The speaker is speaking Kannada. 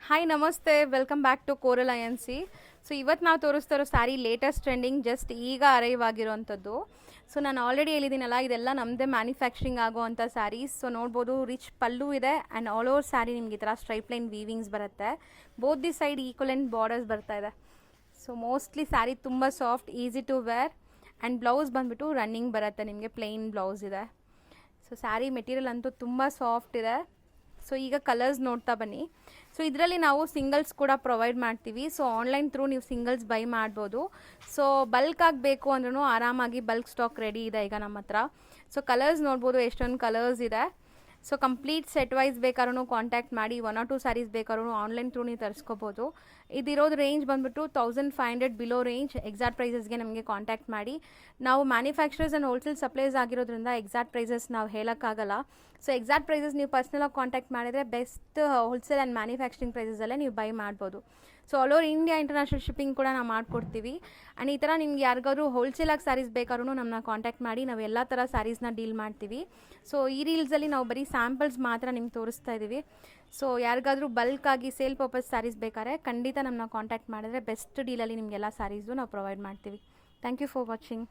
ಹಾಯ್ ನಮಸ್ತೆ, welcome back to Coral Inc. So ಇವತ್ತು ನಾವು ತೋರಿಸ್ತಾ ಇರೋ ಸ್ಯಾರಿ ಲೇಟೆಸ್ಟ್ ಟ್ರೆಂಡಿಂಗ್, ಜಸ್ಟ್ ಈಗ ಅರೈವ್ ಆಗಿರೋವಂಥದ್ದು. ಸೊ ನಾನು ಆಲ್ರೆಡಿ ಹೇಳಿದ್ದೀನಲ್ಲ, ಇದೆಲ್ಲ ನಮ್ಮದೇ ಮ್ಯಾನುಫ್ಯಾಕ್ಚರಿಂಗ್ ಆಗೋವಂಥ ಸ್ಯಾರೀಸ್. ಸೊ ನೋಡ್ಬೋದು, ರಿಚ್ ಪಲ್ಲು ಇದೆ ಆ್ಯಂಡ್ ಆಲ್ ಓವರ್ ಸ್ಯಾರಿ ನಿಮ್ಗೆ ಈ ಥರ ಸ್ಟ್ರೈಪ್ ಲೈನ್ ವೀವಿಂಗ್ಸ್ ಬರುತ್ತೆ. Both the side equivalent borders ಬರ್ತಾ ಇದೆ. ಸೊ ಮೋಸ್ಟ್ಲಿ ಸ್ಯಾರಿ ತುಂಬ soft, easy to wear and blouse ಬಂದುಬಿಟ್ಟು ರನ್ನಿಂಗ್ ಬರುತ್ತೆ, ನಿಮಗೆ ಪ್ಲೇನ್ ಬ್ಲೌಸ್ ಇದೆ. ಸೊ ಸ್ಯಾರಿ ಮೆಟೀರಿಯಲ್ ಅಂತೂ ತುಂಬ ಸಾಫ್ಟ್ ಇದೆ. ಸೊ ಈಗ ಕಲರ್ಸ್ ನೋಡ್ತಾ ಬನ್ನಿ. ಸೊ ಇದರಲ್ಲಿ ನಾವು ಸಿಂಗಲ್ಸ್ ಕೂಡ ಪ್ರೊವೈಡ್ ಮಾಡ್ತೀವಿ. ಸೊ ಆನ್ಲೈನ್ ಥ್ರೂ ನೀವು ಸಿಂಗಲ್ಸ್ ಬೈ ಮಾಡ್ಬೋದು. ಸೊ ಬಲ್ಕ್ ಆಗಬೇಕು ಅಂದ್ರೂ ಆರಾಮಾಗಿ ಬಲ್ಕ್ ಸ್ಟಾಕ್ ರೆಡಿ ಇದೆ ಈಗ ನಮ್ಮ ಹತ್ರ. ಸೊ ಕಲರ್ಸ್ ನೋಡ್ಬೋದು, ಎಷ್ಟೊಂದು ಕಲರ್ಸ್ ಇದೆ. ಸೊ ಕಂಪ್ಲೀಟ್ ಸೆಟ್ ವೈಸ್ ಬೇಕಾದ್ರೂ ಕಾಂಟ್ಯಾಕ್ಟ್ ಮಾಡಿ. 1 or 2 ಸ್ಯಾರೀಸ್ ಬೇಕಾದ್ರೂ ಆನ್ಲೈನ್ ಥ್ರೂ ನೀವು ತರಿಸ್ಕೋಬೋದು. ಇದಿರೋದು ರೇಂಜ್ ಬಂದುಬಿಟ್ಟು 1500 ಬಿಲೋ ರೇಂಜ್. ಎಕ್ಸಾಕ್ಟ್ ಪ್ರೈಸಸ್ಗೆ ನಮಗೆ ಕಾಂಟ್ಯಾಕ್ಟ್ ಮಾಡಿ. ನಾವು ಮ್ಯಾನುಫ್ಯಾಕ್ಚರರ್ಸ್ ಆ್ಯಂಡ್ ಹೋಲ್ಸೇಲ್ ಸಪ್ಲೈಸ್ ಆಗಿರೋದ್ರಿಂದ ಎಕ್ಸಾಕ್ಟ್ ಪ್ರೈಸಸ್ ನಾವು ಹೇಳೋಕ್ಕಾಗಲ್ಲ. ಸೊ ಎಕ್ಸಾಕ್ಟ್ ಪ್ರೈಸಸ್ ನೀವು ಪರ್ಸ್ನಲಾಗಿ ಕಾಂಟ್ಯಾಕ್ಟ್ ಮಾಡಿದರೆ ಬೆಸ್ಟ್ ಹೋಲ್ಸೇಲ್ ಆ್ಯಂಡ್ ಮ್ಯಾನುಫ್ಯಾಕ್ಚರಿಂಗ್ ಪ್ರೈಸಸಲ್ಲೇ ನೀವು ಬೈ ಮಾಡ್ಬೋದು. So all over India international shipping ಕೂಡ ನಾವು ಮಾಡಿಕೊಡ್ತೀವಿ. ಆ್ಯಂಡ್ ಈ ಥರ ನಿಮ್ಗೆ ಯಾರಿಗಾದ್ರೂ ಹೋಲ್ಸೇಲಾಗಿ ಸ್ಯಾರೀಸ್ ಬೇಕಾದ್ರೂ ನಮ್ಮನ್ನ ಕಾಂಟ್ಯಾಕ್ಟ್ ಮಾಡಿ. ನಾವು ಎಲ್ಲ ಥರ ಸ್ಯಾರೀಸ್ನ ಡೀಲ್ ಮಾಡ್ತೀವಿ. ಸೊ ಈ ರೀಲ್ಸಲ್ಲಿ ನಾವು ಬರೀ ಸ್ಯಾಂಪಲ್ಸ್ ಮಾತ್ರ ನಿಮ್ಗೆ ತೋರಿಸ್ತಾ ಇದ್ದೀವಿ. ಸೊ ಯಾರಿಗಾದ್ರೂ ಬಲ್ಕಾಗಿ ಸೇಲ್ ಪರ್ಪಸ್ ಸ್ಯಾರೀಸ್ ಬೇಕಾದ್ರೆ ಖಂಡಿತ ನಮ್ಮನ್ನ ಕಾಂಟ್ಯಾಕ್ಟ್ ಮಾಡಿದ್ರೆ ಬೆಸ್ಟ್ ಡೀಲಲ್ಲಿ ನಿಮಗೆಲ್ಲ ಸ್ಯಾರೀಸು ನಾವು ಪ್ರೊವೈಡ್ ಮಾಡ್ತೀವಿ. Thank you for watching.